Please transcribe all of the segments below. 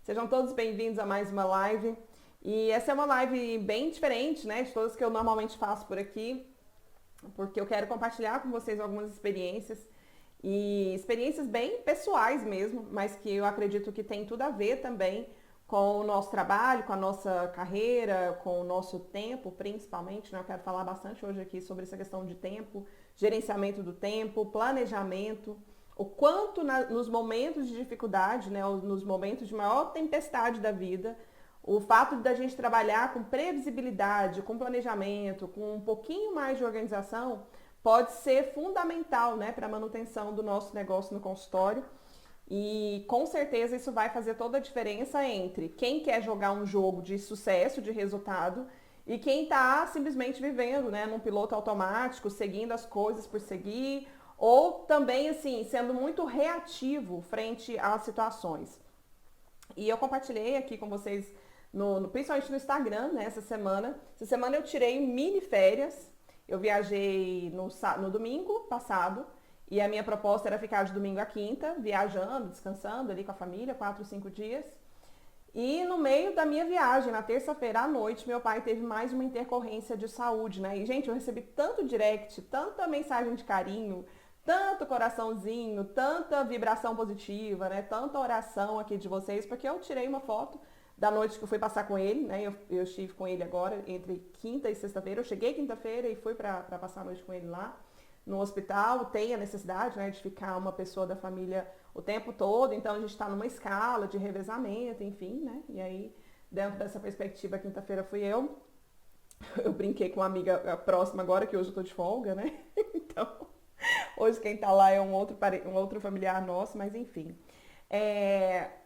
Sejam todos bem-vindos a mais uma live. E essa é uma live bem diferente, né, de todas que eu normalmente faço por aqui, porque eu quero compartilhar com vocês algumas experiências e experiências bem pessoais mesmo, mas que eu acredito que tem tudo a ver também com o nosso trabalho, com a nossa carreira, com o nosso tempo, principalmente, né? Eu quero falar bastante hoje aqui sobre essa questão de tempo, gerenciamento do tempo, planejamento, o quanto nos momentos de dificuldade, né, nos momentos de maior tempestade da vida, o fato da gente trabalhar com previsibilidade, com planejamento, com um pouquinho mais de organização, pode ser fundamental, né, para a manutenção do nosso negócio no consultório. E com certeza isso vai fazer toda a diferença entre quem quer jogar um jogo de sucesso, de resultado, e quem está simplesmente vivendo, né, num piloto automático, seguindo as coisas por seguir, ou também, assim, sendo muito reativo frente às situações. E eu compartilhei aqui com vocês, principalmente no Instagram, né, essa semana. Essa semana eu tirei mini férias. Eu viajei no domingo passado e a minha proposta era ficar de domingo a quinta, viajando, descansando ali com a família, 4, 5 dias. E no meio da minha viagem, na terça-feira à noite, meu pai teve mais uma intercorrência de saúde, né? E, gente, eu recebi tanto direct, tanta mensagem de carinho, tanto coraçãozinho, tanta vibração positiva, né? Tanta oração aqui de vocês, porque eu tirei uma foto da noite que eu fui passar com ele, né? Eu estive com ele agora entre quinta e sexta-feira. Eu cheguei quinta-feira e fui para passar a noite com ele lá no hospital. Tem a necessidade, né, de ficar uma pessoa da família o tempo todo, então a gente está numa escala de revezamento, enfim, né? E aí, dentro dessa perspectiva, quinta-feira fui eu. Eu brinquei com uma amiga próxima agora, que hoje eu tô de folga, né? Então, hoje quem tá lá é um outro familiar nosso, mas enfim.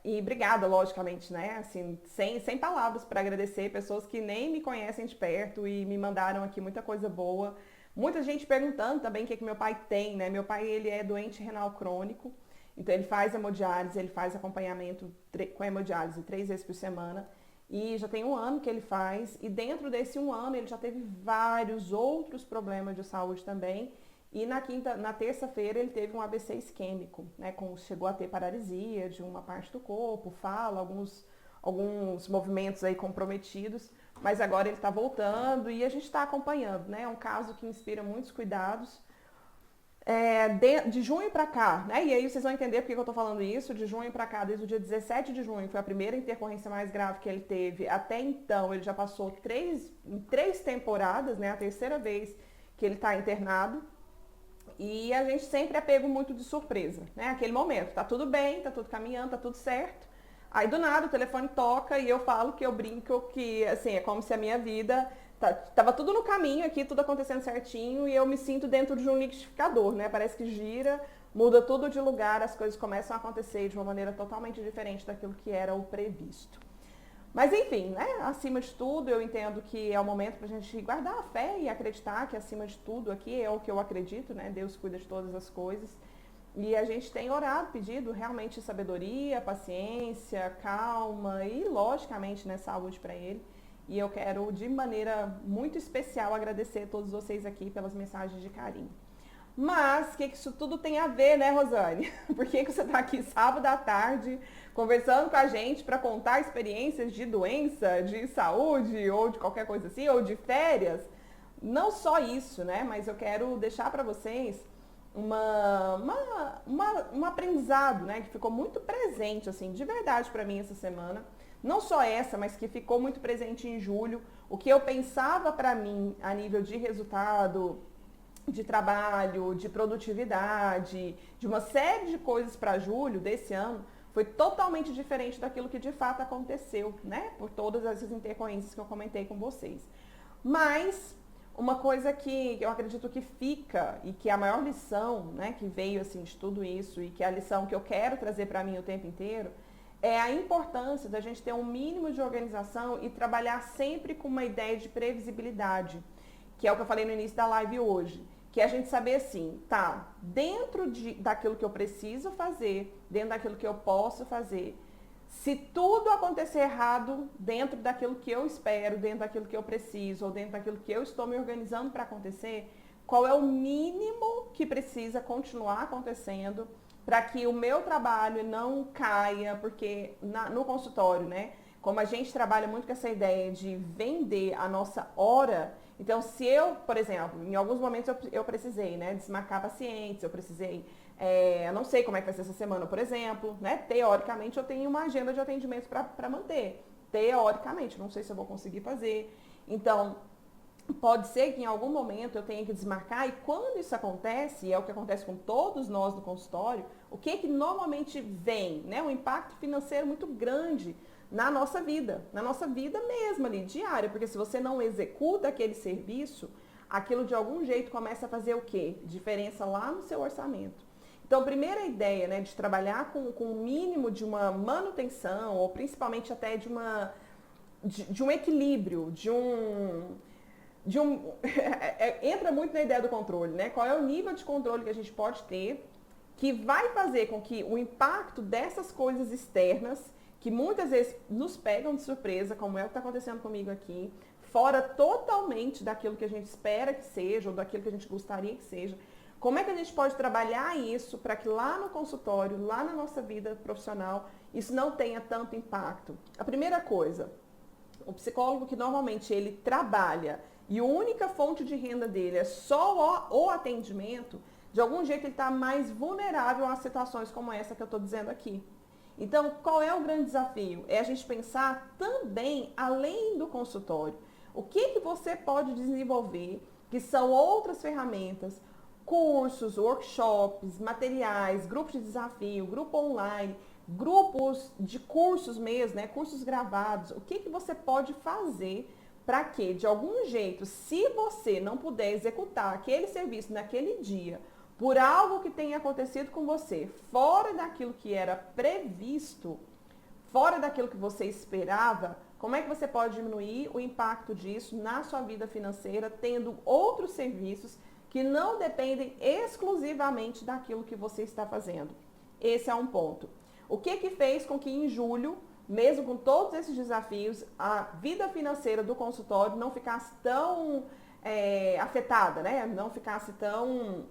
E obrigada, logicamente, né? Assim, sem palavras para agradecer pessoas que nem me conhecem de perto e me mandaram aqui muita coisa boa. Muita gente perguntando também o que meu pai tem, né? Meu pai, ele é doente renal crônico, então ele faz hemodiálise, ele faz acompanhamento com hemodiálise 3 vezes por semana. E já tem um ano que ele faz, e dentro desse um ano ele já teve vários outros problemas de saúde também. E na terça-feira ele teve um AVC isquêmico, né? Chegou a ter paralisia de uma parte do corpo, fala, alguns movimentos aí comprometidos, mas agora ele está voltando e a gente está acompanhando, né? É um caso que inspira muitos cuidados. De junho para cá, né? E aí vocês vão entender por que eu estou falando isso. De junho para cá, desde o dia 17 de junho, foi a primeira intercorrência mais grave que ele teve. Até então, ele já passou três temporadas, né? A terceira vez que ele está internado. E a gente sempre é pego muito de surpresa, né? Aquele momento, tá tudo bem, tá tudo caminhando, tá tudo certo. Aí do nada o telefone toca e eu falo que eu brinco que, assim, é como se a minha vida tava tudo no caminho aqui, tudo acontecendo certinho e eu me sinto dentro de um liquidificador, né? Parece que gira, muda tudo de lugar, as coisas começam a acontecer de uma maneira totalmente diferente daquilo que era o previsto. Mas enfim, né? Acima de tudo, eu entendo que é o momento para a gente guardar a fé e acreditar que acima de tudo aqui é o que eu acredito, né? Deus cuida de todas as coisas. E a gente tem orado, pedido realmente sabedoria, paciência, calma e, logicamente, né, saúde para ele. E eu quero, de maneira muito especial, agradecer a todos vocês aqui pelas mensagens de carinho. Mas o que isso tudo tem a ver, né, Rosane? Por que você está aqui sábado à tarde conversando com a gente para contar experiências de doença, de saúde ou de qualquer coisa assim, ou de férias? Não só isso, né? Mas eu quero deixar para vocês um aprendizado, né, que ficou muito presente, assim, de verdade para mim essa semana. Não só essa, mas que ficou muito presente em julho. O que eu pensava para mim a nível de resultado, de trabalho, de produtividade, de uma série de coisas para julho desse ano, foi totalmente diferente daquilo que de fato aconteceu, né? Por todas essas intercorrências que eu comentei com vocês. Mas uma coisa que eu acredito que fica e que é a maior lição, né, que veio assim de tudo isso e que é a lição que eu quero trazer para mim o tempo inteiro, é a importância da gente ter um mínimo de organização e trabalhar sempre com uma ideia de previsibilidade, que é o que eu falei no início da live hoje. Que é a gente saber assim, tá, daquilo que eu preciso fazer, dentro daquilo que eu posso fazer, se tudo acontecer errado dentro daquilo que eu espero, dentro daquilo que eu preciso, ou dentro daquilo que eu estou me organizando para acontecer, qual é o mínimo que precisa continuar acontecendo para que o meu trabalho não caia, porque no consultório, né? Como a gente trabalha muito com essa ideia de vender a nossa hora, então se eu, por exemplo, em alguns momentos eu precisei, né, desmarcar pacientes, eu precisei, eu não sei como é que vai ser essa semana, por exemplo, né? Teoricamente eu tenho uma agenda de atendimentos para manter. Teoricamente, não sei se eu vou conseguir fazer. Então, pode ser que em algum momento eu tenha que desmarcar, e quando isso acontece, e é o que acontece com todos nós no consultório, o que normalmente vem, né? Um impacto financeiro muito grande na nossa vida mesmo ali, diária, porque se você não executa aquele serviço, aquilo de algum jeito começa a fazer o quê? Diferença lá no seu orçamento. Então, a primeira ideia, né, de trabalhar com o mínimo de uma manutenção, ou principalmente até de um equilíbrio, entra muito na ideia do controle, né? Qual é o nível de controle que a gente pode ter que vai fazer com que o impacto dessas coisas externas, que muitas vezes nos pegam de surpresa, como é o que está acontecendo comigo aqui, fora totalmente daquilo que a gente espera que seja, ou daquilo que a gente gostaria que seja, como é que a gente pode trabalhar isso para que lá no consultório, lá na nossa vida profissional, isso não tenha tanto impacto? A primeira coisa, o psicólogo que normalmente ele trabalha e a única fonte de renda dele é só o atendimento, de algum jeito ele está mais vulnerável a situações como essa que eu estou dizendo aqui. Então, qual é o grande desafio? É a gente pensar também além do consultório. O que você pode desenvolver, que são outras ferramentas, cursos, workshops, materiais, grupos de desafio, grupo online, grupos de cursos mesmo, né? Cursos gravados. O que você pode fazer para que, de algum jeito, se você não puder executar aquele serviço naquele dia, por algo que tenha acontecido com você, fora daquilo que era previsto, fora daquilo que você esperava, como é que você pode diminuir o impacto disso na sua vida financeira, tendo outros serviços que não dependem exclusivamente daquilo que você está fazendo? Esse é um ponto. O que fez com que em julho, mesmo com todos esses desafios, a vida financeira do consultório não ficasse tão afetada, né? Não ficasse tão...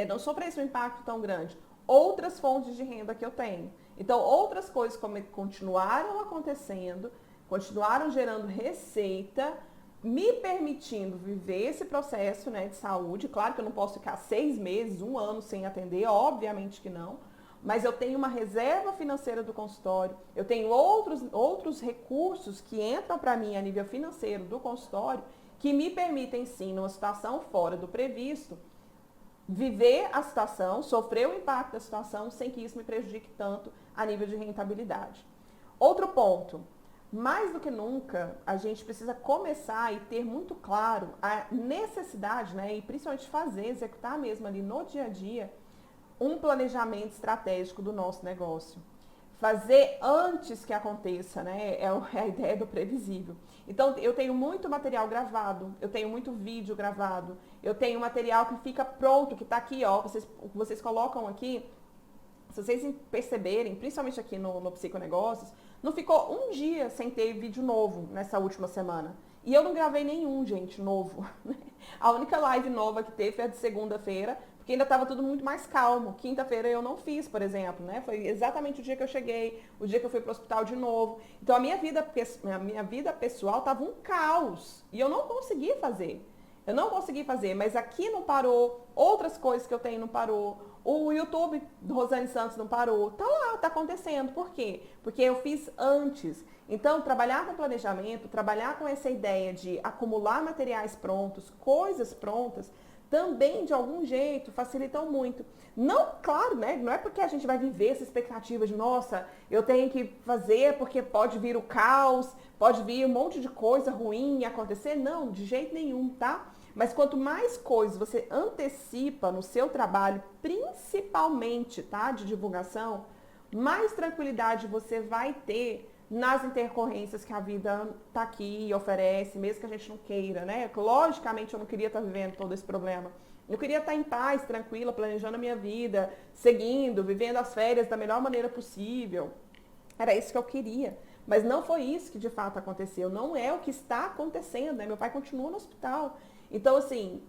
não sofresse um impacto tão grande? Outras fontes de renda que eu tenho. Então, outras coisas continuaram acontecendo, continuaram gerando receita, me permitindo viver esse processo, né, de saúde. Claro que eu não posso ficar 6 meses, 1 ano sem atender, obviamente que não. Mas eu tenho uma reserva financeira do consultório, eu tenho outros recursos que entram para mim a nível financeiro do consultório, que me permitem sim, numa situação fora do previsto, viver a situação, sofrer o impacto da situação, sem que isso me prejudique tanto a nível de rentabilidade. Outro ponto, mais do que nunca, a gente precisa começar e ter muito claro a necessidade, né, e principalmente executar mesmo ali no dia a dia, um planejamento estratégico do nosso negócio. Fazer antes que aconteça, né? É a ideia do previsível. Então, eu tenho muito material gravado, eu tenho muito vídeo gravado, eu tenho material que fica pronto, que está aqui, ó. Vocês colocam aqui, se vocês perceberem, principalmente aqui no Psiconegócios, não ficou um dia sem ter vídeo novo nessa última semana. E eu não gravei nenhum, gente, novo. A única live nova que teve foi a de segunda-feira, porque ainda estava tudo muito mais calmo. Quinta-feira eu não fiz, por exemplo, né? Foi exatamente o dia que eu cheguei, o dia que eu fui para o hospital de novo. Então a minha vida pessoal estava um caos e eu não consegui fazer. Mas aqui não parou, outras coisas que eu tenho não parou. O YouTube do Rosane Santos não parou. Tá lá, tá acontecendo. Por quê? Porque eu fiz antes. Então, trabalhar com planejamento, trabalhar com essa ideia de acumular materiais prontos, coisas prontas, também, de algum jeito, facilitam muito. Não, claro, né? Não é porque a gente vai viver essa expectativa de, nossa, eu tenho que fazer porque pode vir o caos, pode vir um monte de coisa ruim e acontecer. Não, de jeito nenhum, tá? Mas quanto mais coisas você antecipa no seu trabalho, principalmente, tá, de divulgação, mais tranquilidade você vai ter nas intercorrências que a vida tá aqui e oferece, mesmo que a gente não queira, né? Logicamente eu não queria estar vivendo todo esse problema. Eu queria estar em paz, tranquila, planejando a minha vida, seguindo, vivendo as férias da melhor maneira possível. Era isso que eu queria. Mas não foi isso que de fato aconteceu. Não é o que está acontecendo, né? Meu pai continua no hospital. Então, assim,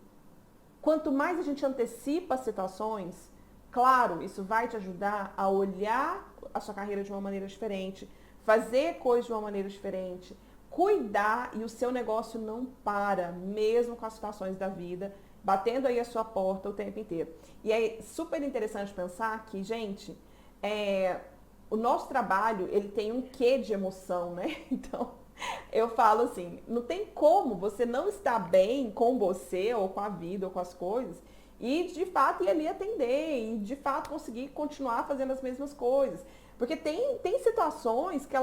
quanto mais a gente antecipa as situações, Claro, isso vai te ajudar a olhar a sua carreira de uma maneira diferente, fazer coisas de uma maneira diferente, cuidar e o seu negócio não para, mesmo com as situações da vida, batendo aí a sua porta o tempo inteiro. E é super interessante pensar que, gente, o nosso trabalho, ele tem um quê de emoção, né? Então, eu falo assim, não tem como você não estar bem com você, ou com a vida, ou com as coisas, e de fato ir ali atender, e de fato conseguir continuar fazendo as mesmas coisas. Porque tem situações que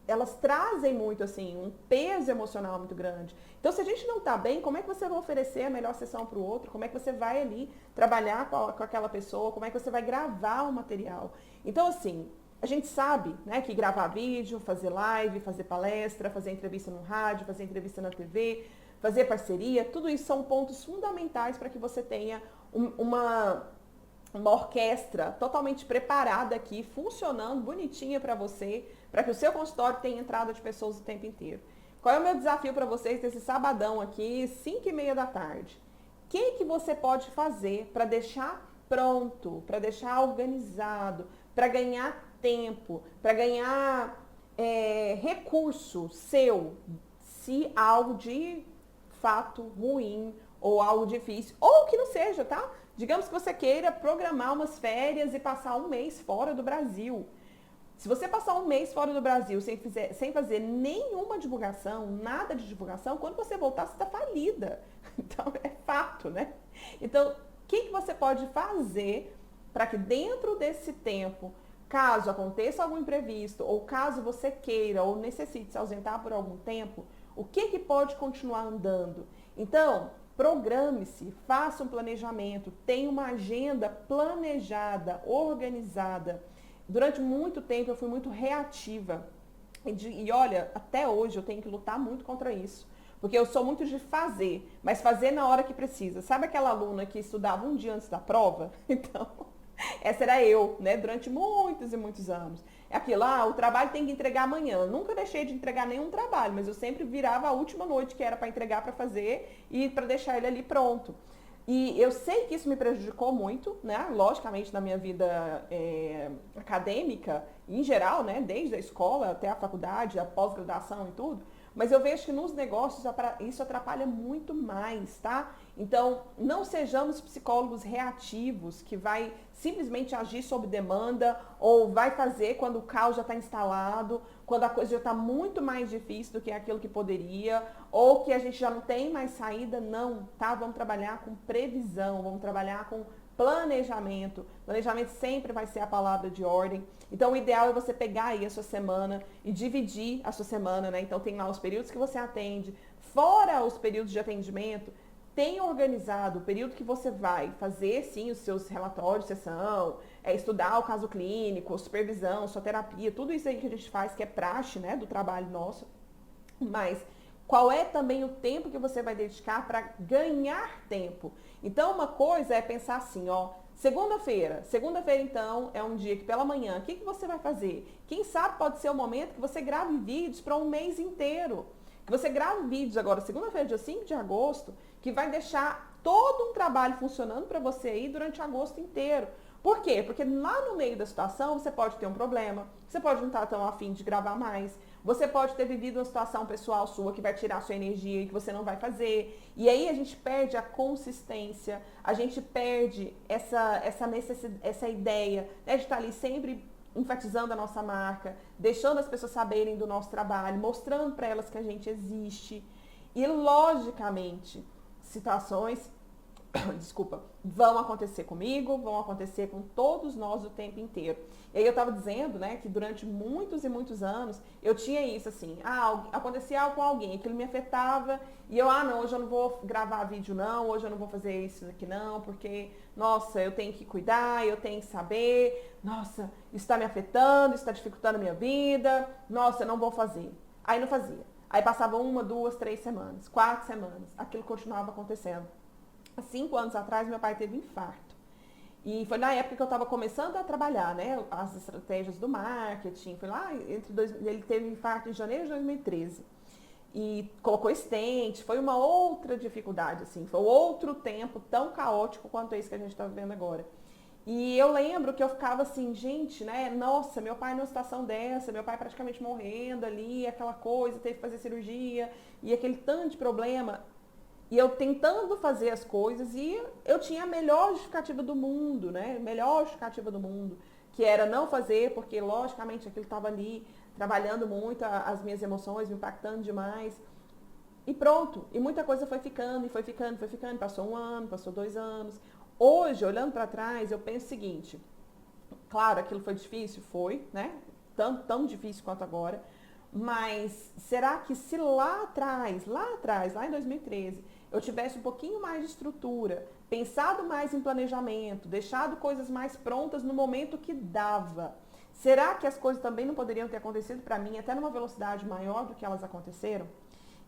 elas trazem muito, assim, um peso emocional muito grande. Então, se a gente não está bem, como é que você vai oferecer a melhor sessão para o outro? Como é que você vai ali trabalhar com aquela pessoa? Como é que você vai gravar o material? Então, assim, a gente sabe, né, que gravar vídeo, fazer live, fazer palestra, fazer entrevista no rádio, fazer entrevista na TV, fazer parceria, tudo isso são pontos fundamentais para que você tenha uma orquestra totalmente preparada aqui, funcionando, bonitinha para você, para que o seu consultório tenha entrada de pessoas o tempo inteiro. Qual é o meu desafio para vocês nesse sabadão aqui, 5h30 da tarde? O que você pode fazer para deixar pronto, para deixar organizado, para ganhar tempo, para ganhar recurso seu, se algo de fato ruim ou algo difícil, ou que não seja, tá? Digamos que você queira programar umas férias e passar um mês fora do Brasil. Se você passar um mês fora do Brasil sem fazer nenhuma divulgação, nada de divulgação, quando você voltar, você está falida. Então, é fato, né? Então, o que você pode fazer para que dentro desse tempo, caso aconteça algum imprevisto, ou caso você queira ou necessite se ausentar por algum tempo, o que pode continuar andando? Então, programe-se, faça um planejamento, tenha uma agenda planejada, organizada. Durante muito tempo eu fui muito reativa. E olha, até hoje eu tenho que lutar muito contra isso. Porque eu sou muito de fazer, mas fazer na hora que precisa. Sabe aquela aluna que estudava um dia antes da prova? Então, essa era eu, né? Durante muitos e muitos anos. É aquilo, o trabalho tem que entregar amanhã. Eu nunca deixei de entregar nenhum trabalho, mas eu sempre virava a última noite que era para entregar, para fazer e para deixar ele ali pronto. E eu sei que isso me prejudicou muito, né? Logicamente, na minha vida acadêmica, em geral, né? Desde a escola até a faculdade, a pós-graduação e tudo. Mas eu vejo que nos negócios isso atrapalha muito mais, tá? Então, não sejamos psicólogos reativos, que vai simplesmente agir sob demanda ou vai fazer quando o caos já está instalado, quando a coisa já está muito mais difícil do que aquilo que poderia, ou que a gente já não tem mais saída. Não, tá? Vamos trabalhar com previsão, vamos trabalhar com planejamento. Planejamento sempre vai ser a palavra de ordem. Então, o ideal é você pegar aí a sua semana e dividir a sua semana, né? Então, tem lá os períodos que você atende. Fora os períodos de atendimento, tenha organizado o período que você vai fazer, sim, os seus relatórios de sessão, estudar o caso clínico, supervisão, sua terapia, tudo isso aí que a gente faz, que é praxe, né, do trabalho nosso. Mas qual é também o tempo que você vai dedicar para ganhar tempo? Então, uma coisa é pensar assim, segunda-feira, então, é um dia que pela manhã, o que você vai fazer? Quem sabe pode ser o momento que você grave vídeos para um mês inteiro. Que você grave vídeos agora, segunda-feira, dia 5 de agosto, que vai deixar todo um trabalho funcionando para você aí durante agosto inteiro. Por quê? Porque lá no meio da situação você pode ter um problema, você pode não estar tão afim de gravar mais, você pode ter vivido uma situação pessoal sua que vai tirar sua energia e que você não vai fazer. E aí a gente perde a consistência, a gente perde essa ideia, né, de estar ali sempre enfatizando a nossa marca, deixando as pessoas saberem do nosso trabalho, mostrando para elas que a gente existe. E, logicamente, situações, desculpa, vão acontecer comigo, vão acontecer com todos nós o tempo inteiro. E aí eu estava dizendo, né, que durante muitos e muitos anos eu tinha isso assim, acontecia algo com alguém, aquilo me afetava, e eu, não, hoje eu não vou gravar vídeo não, hoje eu não vou fazer isso aqui não, porque, nossa, eu tenho que cuidar, eu tenho que saber, nossa, isso está me afetando, isso está dificultando a minha vida, nossa, eu não vou fazer. Aí não fazia. Aí passava 1, 2, 3 semanas, 4 semanas, aquilo continuava acontecendo. Há 5 anos atrás, meu pai teve infarto. E foi na época que eu estava começando a trabalhar, né, as estratégias do marketing. Foi lá, ele teve infarto em janeiro de 2013. E colocou stent, foi uma outra dificuldade, assim, foi outro tempo tão caótico quanto esse que a gente está vivendo agora. E eu lembro que eu ficava assim, gente, né? Nossa, meu pai numa situação dessa, meu pai praticamente morrendo ali, aquela coisa, teve que fazer cirurgia, e aquele tanto de problema. E eu tentando fazer as coisas e eu tinha a melhor justificativa do mundo, né? Melhor justificativa do mundo, que era não fazer, porque logicamente aquilo estava ali trabalhando muito as minhas emoções, me impactando demais. E pronto. E muita coisa foi ficando, e foi ficando, foi ficando. Passou 1 ano, passou 2 anos. Hoje, olhando para trás, eu penso o seguinte: claro, aquilo foi difícil, foi, né? Tão difícil quanto agora. Mas será que se lá atrás, lá em 2013, eu tivesse um pouquinho mais de estrutura, pensado mais em planejamento, deixado coisas mais prontas no momento que dava, será que as coisas também não poderiam ter acontecido para mim até numa velocidade maior do que elas aconteceram?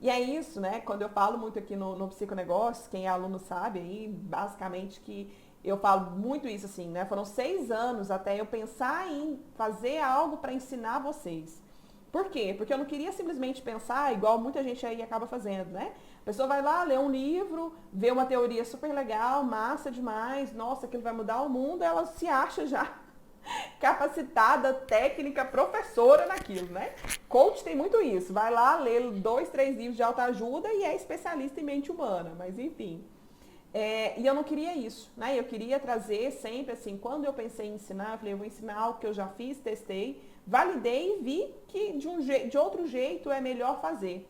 E é isso, né? Quando eu falo muito aqui no Psiconegócios, quem é aluno sabe aí, basicamente que eu falo muito isso assim, né? Foram 6 anos até eu pensar em fazer algo para ensinar vocês. Por quê? Porque eu não queria simplesmente pensar igual muita gente aí acaba fazendo, né? A pessoa vai lá, lê um livro, vê uma teoria super legal, massa demais, nossa, aquilo vai mudar o mundo, ela se acha já capacitada, técnica, professora naquilo, né? Coach tem muito isso. Vai lá, lê 2, 3 livros de autoajuda e é especialista em mente humana. Mas enfim. E eu não queria isso, né? Eu queria trazer sempre assim, quando eu pensei em ensinar, eu falei, eu vou ensinar algo que eu já fiz, testei, validei e vi que de outro jeito é melhor fazer.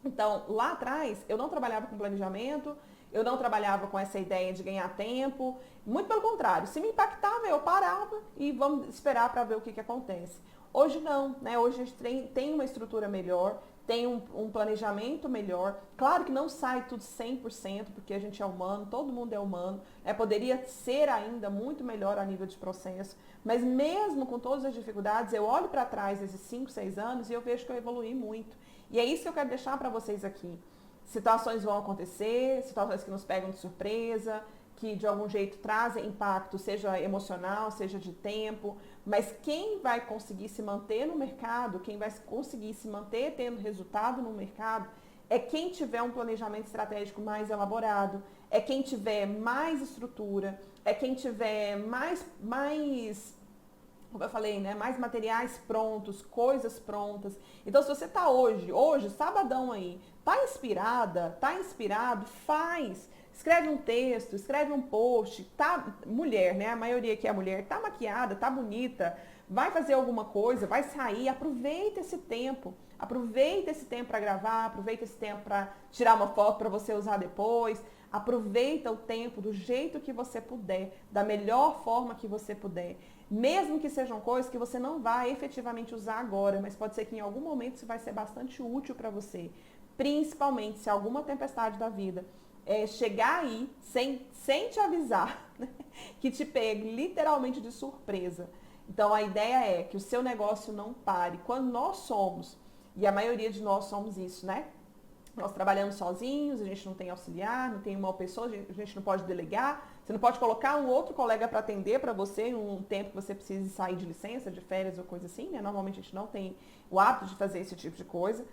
Então, lá atrás, eu não trabalhava com planejamento, eu não trabalhava com essa ideia de ganhar tempo. Muito pelo contrário, se me impactava, eu parava e vamos esperar para ver o que acontece. Hoje não, né? Hoje a gente tem uma estrutura melhor, tem um planejamento melhor. Claro que não sai tudo 100%, porque a gente é humano, todo mundo é humano. Poderia ser ainda muito melhor a nível de processo. Mas mesmo com todas as dificuldades, eu olho para trás desses 5, 6 anos e eu vejo que eu evoluí muito. E é isso que eu quero deixar para vocês aqui. Situações vão acontecer, situações que nos pegam de surpresa, que de algum jeito trazem impacto, seja emocional, seja de tempo, mas quem vai conseguir se manter no mercado, quem vai conseguir se manter tendo resultado no mercado, é quem tiver um planejamento estratégico mais elaborado, é quem tiver mais estrutura, é quem tiver mais como eu falei, né, mais materiais prontos, coisas prontas. Então, se você está hoje, sabadão aí, tá inspirado, faz. Escreve um texto, escreve um post, tá, mulher, né, a maioria aqui é mulher, tá maquiada, tá bonita, vai fazer alguma coisa, vai sair, aproveita esse tempo. Aproveita esse tempo para gravar, aproveita esse tempo para tirar uma foto para você usar depois. Aproveita o tempo do jeito que você puder, da melhor forma que você puder. Mesmo que sejam coisas que você não vai efetivamente usar agora, mas pode ser que em algum momento isso vai ser bastante útil para você. Principalmente se alguma tempestade da vida chegar aí sem te avisar, né? Que te pegue literalmente de surpresa. Então a ideia é que o seu negócio não pare. Quando nós somos, e a maioria de nós somos isso, né? Nós trabalhamos sozinhos, a gente não tem auxiliar, não tem uma pessoa, a gente não pode delegar, você não pode colocar um outro colega para atender para você em um tempo que você precise sair de licença, de férias ou coisa assim, né? Normalmente a gente não tem o hábito de fazer esse tipo de coisa,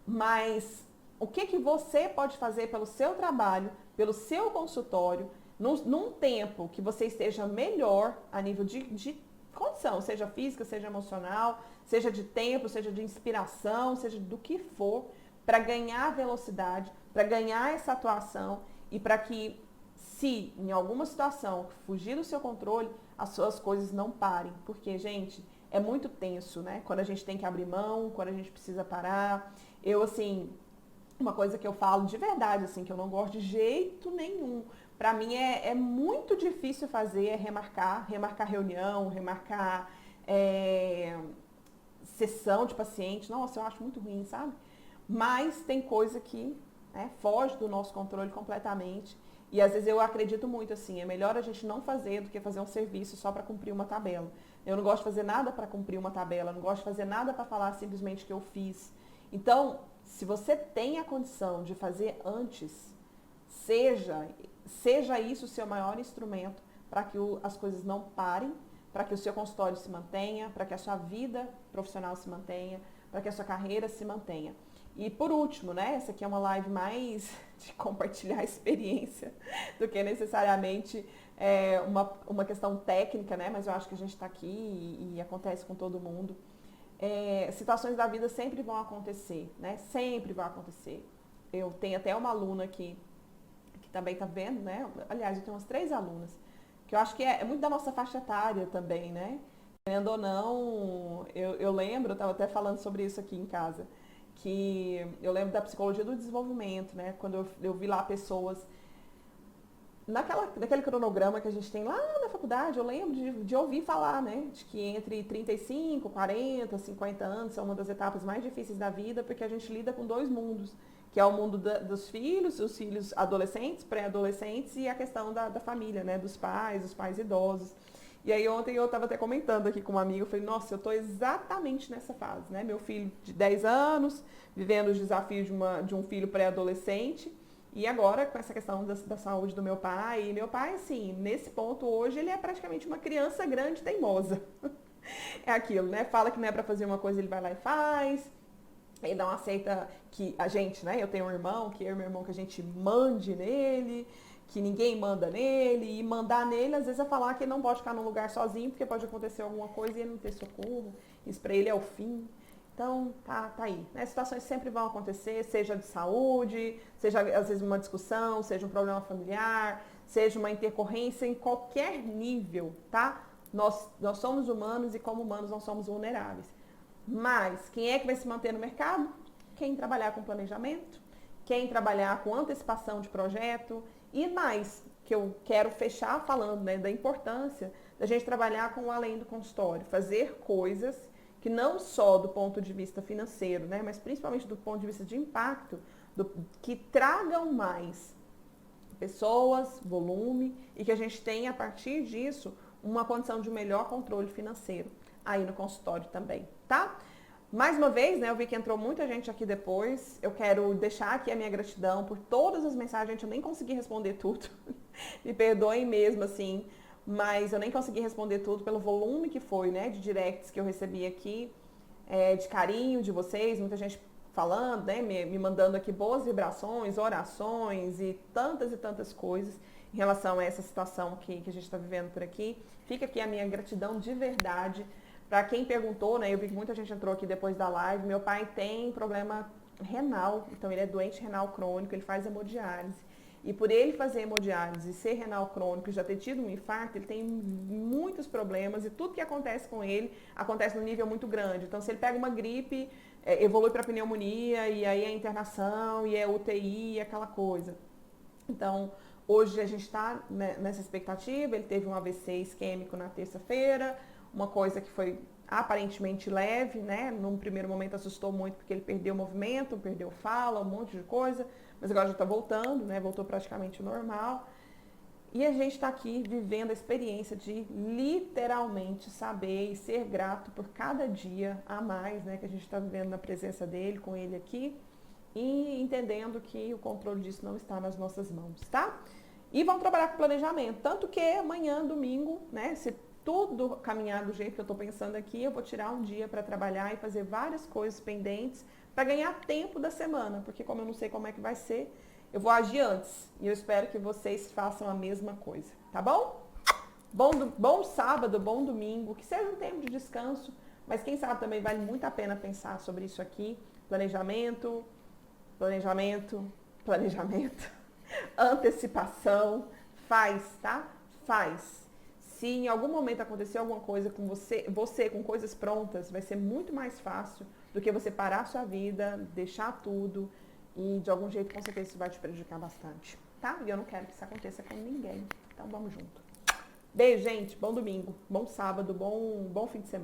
mas o que você pode fazer pelo seu trabalho, pelo seu consultório, num tempo que você esteja melhor a nível de condição, seja física, seja emocional, seja de tempo, seja de inspiração, seja do que for, para ganhar velocidade, para ganhar essa atuação e para que, se em alguma situação fugir do seu controle, as suas coisas não parem. Porque, gente, é muito tenso, né? Quando a gente tem que abrir mão, quando a gente precisa parar. Eu, assim, uma coisa que eu falo de verdade, assim, que eu não gosto de jeito nenhum. Para mim é muito difícil fazer, remarcar reunião, remarcar sessão de paciente. Nossa, eu acho muito ruim, sabe? Mas tem coisa que foge do nosso controle completamente. E às vezes eu acredito muito assim, é melhor a gente não fazer do que fazer um serviço só para cumprir uma tabela. Eu não gosto de fazer nada para cumprir uma tabela, não gosto de fazer nada para falar simplesmente que eu fiz. Então, se você tem a condição de fazer antes, seja isso o seu maior instrumento para que as coisas não parem, para que o seu consultório se mantenha, para que a sua vida profissional se mantenha, para que a sua carreira se mantenha. E por último, né, essa aqui é uma live mais de compartilhar experiência do que necessariamente uma questão técnica, né? Mas eu acho que a gente está aqui e acontece com todo mundo. Situações da vida sempre vão acontecer, né? Sempre vão acontecer. Eu tenho até uma aluna que também está vendo, né? Aliás, eu tenho umas 3 alunas, que eu acho que é muito da nossa faixa etária também, né? Querendo ou não, eu lembro, eu estava até falando sobre isso aqui em casa, que eu lembro da psicologia do desenvolvimento, né? Quando eu vi lá pessoas naquele cronograma que a gente tem lá na faculdade, eu lembro de ouvir falar, né? De que entre 35, 40, 50 anos são uma das etapas mais difíceis da vida, porque a gente lida com 2 mundos, que é o mundo dos filhos, os filhos adolescentes, pré-adolescentes, e a questão da família, né? Dos pais, os pais idosos. E aí ontem eu estava até comentando aqui com uma amiga, eu falei, nossa, eu estou exatamente nessa fase, né? Meu filho de 10 anos, vivendo os desafios de um filho pré-adolescente, e agora, com essa questão da saúde do meu pai, e meu pai, assim, nesse ponto hoje, ele é praticamente uma criança grande teimosa. É aquilo, né? Fala que não é pra fazer uma coisa, ele vai lá e faz. Ele não aceita que a gente, né? Eu tenho um irmão, que eu e meu irmão, que a gente mande nele, que ninguém manda nele. E mandar nele, às vezes, é falar que ele não pode ficar num lugar sozinho, porque pode acontecer alguma coisa e ele não ter socorro. Isso pra ele é o fim. Então, tá aí. Né? Situações sempre vão acontecer, seja de saúde, seja às vezes uma discussão, seja um problema familiar, seja uma intercorrência em qualquer nível, tá? Nós somos humanos e como humanos nós somos vulneráveis. Mas quem é que vai se manter no mercado? Quem trabalhar com planejamento, quem trabalhar com antecipação de projeto e mais, que eu quero fechar falando, né, da importância da gente trabalhar com o além do consultório, fazer coisas que não só do ponto de vista financeiro, né, mas principalmente do ponto de vista de impacto, que tragam mais pessoas, volume, e que a gente tenha, a partir disso, uma condição de melhor controle financeiro aí no consultório também, tá? Mais uma vez, né, eu vi que entrou muita gente aqui depois, eu quero deixar aqui a minha gratidão por todas as mensagens, gente, eu nem consegui responder tudo, me perdoem mesmo, assim, mas eu nem consegui responder tudo pelo volume que foi, né, de directs que eu recebi aqui, de carinho de vocês, muita gente falando, né, me mandando aqui boas vibrações, orações e tantas coisas em relação a essa situação que a gente está vivendo por aqui. Fica aqui a minha gratidão de verdade. Para quem perguntou, né, eu vi que muita gente entrou aqui depois da live, meu pai tem problema renal, então ele é doente renal crônico, ele faz hemodiálise. E por ele fazer hemodiálise e ser renal crônico e já ter tido um infarto, ele tem muitos problemas e tudo que acontece com ele acontece num nível muito grande. Então, se ele pega uma gripe, evolui para pneumonia e aí é internação e é UTI, aquela coisa. Então, hoje a gente está nessa expectativa, ele teve um AVC isquêmico na terça-feira, uma coisa que foi aparentemente leve, né? Num primeiro momento assustou muito porque ele perdeu o movimento, perdeu fala, um monte de coisa, mas agora já está voltando, né? Voltou praticamente ao normal. E a gente está aqui vivendo a experiência de literalmente saber e ser grato por cada dia a mais, né? Que a gente está vivendo na presença dele, com ele aqui, e entendendo que o controle disso não está nas nossas mãos, tá? E vamos trabalhar com planejamento, tanto que amanhã, domingo, né? Se tudo caminhar do jeito que eu estou pensando aqui, eu vou tirar um dia para trabalhar e fazer várias coisas pendentes para ganhar tempo da semana, porque como eu não sei como é que vai ser, eu vou agir antes. E eu espero que vocês façam a mesma coisa, tá bom? Bom sábado, bom domingo, que seja um tempo de descanso, mas quem sabe também vale muito a pena pensar sobre isso aqui. Planejamento, antecipação, tá? Faz. Se em algum momento acontecer alguma coisa com você com coisas prontas, vai ser muito mais fácil do que você parar a sua vida, deixar tudo e de algum jeito com certeza isso vai te prejudicar bastante, tá? E eu não quero que isso aconteça com ninguém. Então vamos junto. Beijo, gente. Bom domingo, bom sábado, bom fim de semana.